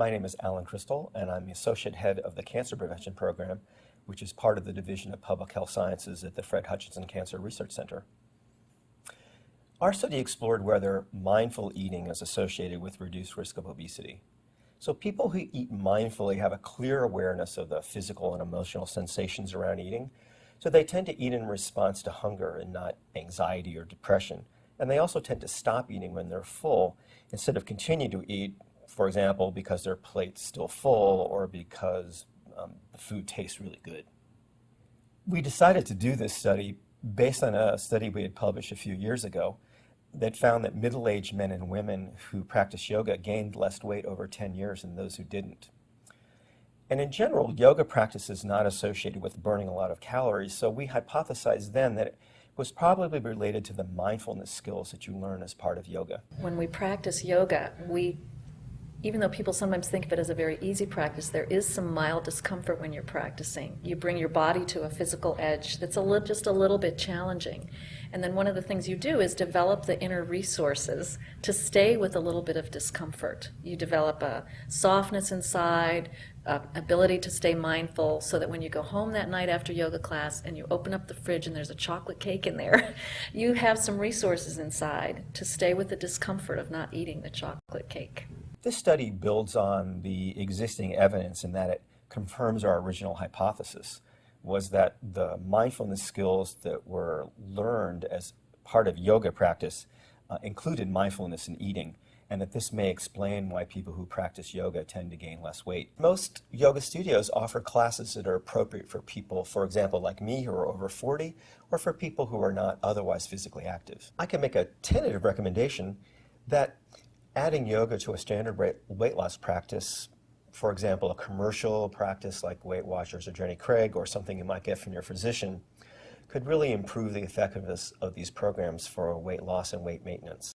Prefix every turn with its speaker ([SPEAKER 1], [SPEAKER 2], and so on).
[SPEAKER 1] My name is Alan Kristal, and I'm the Associate Head of the Cancer Prevention Program, which is part of the Division of Public Health Sciences at the Hutchinson Cancer Research Center. Our study explored whether mindful eating is associated with reduced risk of obesity. So people who eat mindfully have a clear awareness of the physical and emotional sensations around eating, so they tend to eat in response to hunger and not anxiety or depression. And they also tend to stop eating when they're full instead of continue to eat, for example, because their plate's still full or because the food tastes really good. We decided to do this study based on a study we had published a few years ago that found that middle-aged men and women who practice yoga gained less weight over 10 years than those who didn't. And in general, yoga practice is not associated with burning a lot of calories, so we hypothesized then that it was probably related to the mindfulness skills that you learn as part of yoga.
[SPEAKER 2] When we practice yoga, even though people sometimes think of it as a very easy practice, there is some mild discomfort when you're practicing. You bring your body to a physical edge that's just a little bit challenging. And then one of the things you do is develop the inner resources to stay with a little bit of discomfort. You develop a softness inside, ability to stay mindful, so that when you go home that night after yoga class and you open up the fridge and there's a chocolate cake in there, you have some resources inside to stay with the discomfort of not eating the chocolate cake.
[SPEAKER 1] This study builds on the existing evidence in that it confirms our original hypothesis, was that the mindfulness skills that were learned as part of yoga practice included mindfulness in eating, and that this may explain why people who practice yoga tend to gain less weight. Most yoga studios offer classes that are appropriate for people, for example, like me, who are over 40, or for people who are not otherwise physically active. I can make a tentative recommendation that adding yoga to a standard weight loss practice, for example, a commercial practice like Weight Watchers or Jenny Craig, or something you might get from your physician, could really improve the effectiveness of these programs for weight loss and weight maintenance.